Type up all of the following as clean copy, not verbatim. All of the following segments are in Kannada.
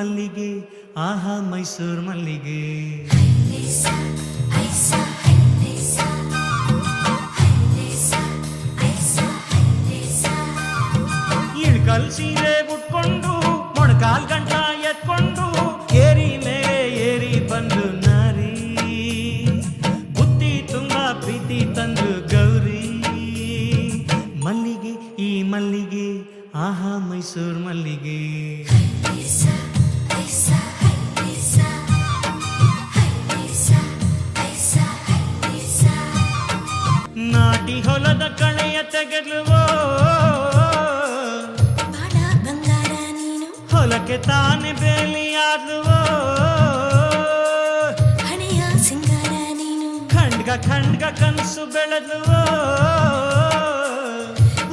ಮಲ್ಲಿಗೆ ಆಹಾ ಮೈಸೂರು ಮಲ್ಲಿಗೆ. ಇಳ್ಕಲ್ ಸೀರೆ ಉಟ್ಕೊಂಡು ಮೊಣಕಾಲ್ ಗಂಟ ಎತ್ಕೊಂಡು ಏರಿ ಮೇಲೆ ಏರಿ ಬಂದು ನಾರಿ ಬುತ್ತಿ ತುಂಬಾ ಪ್ರೀತಿ ತಂದು ಗೌರಿ. ಮಲ್ಲಿಗೆ ಈ ಮಲ್ಲಿಗೆ ಆಹಾ ಮೈಸೂರು ಮಲ್ಲಿಗೆ. ನಾಟಿ ಹೊಲದ ಕಳೆಯ ತೆಗೆದುವೋ ಹೊಲಕ್ಕೆ ತಾನೆ ಬೇಲಿಯಾದುವೋ ಹಣೆಯ ಸಿಂಗಾರ ನೀನು ಖಂಡ್ಗ ಖಂಡ್ಗ ಕನಸು ಬೆಳೆದುವೋ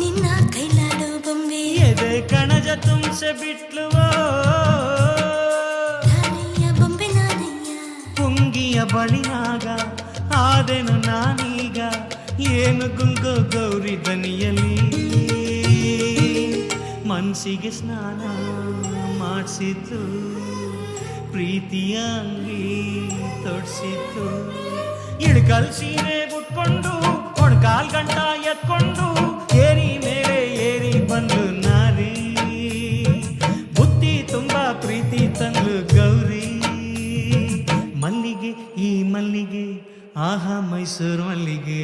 ನಿನ್ನ ಕೈಲಾಡೋ ಬೊಂಬೆ ಎದೆ ಕಣಜ ತುಂಬಿಸಿ ಬಿಟ್ಲುವೋ ನಾನಯ್ಯ ಬೊಂಬೆ ನಾನಯ್ಯ ಪುಂಗಿಯ ಬಳಿನಾಗ ಆದೆನು ನಾನೀಗ ಏನು ಗುಂಗೋ ಗೌರಿ ದನಿಯಲ್ಲಿ. ಮನಸ್ಸಿಗೆ ಸ್ನಾನ ಮಾಡಿಸಿದ್ದು ಪ್ರೀತಿಯ ಅಂಗಿ ತೊಡ್ಸಿದ್ದು. ಇಳ್ಕಲ್ ಸೀರೆ ಉಟ್ಕೊಂಡು ಕೊಡ್ಕಾಲ್ ಗಂಟ ಎತ್ಕೊಂಡು ಏರಿ ಮೇಲೆ ಏರಿ ಬಂದು ನಾರಿ ಬುತ್ತಿ ತುಂಬಾ ಪ್ರೀತಿ ತಂದು ಗೌರಿ. ಮಲ್ಲಿಗೆ ಈ ಮಲ್ಲಿಗೆ ಆಹಾ ಮೈಸೂರು ಮಲ್ಲಿಗೆ.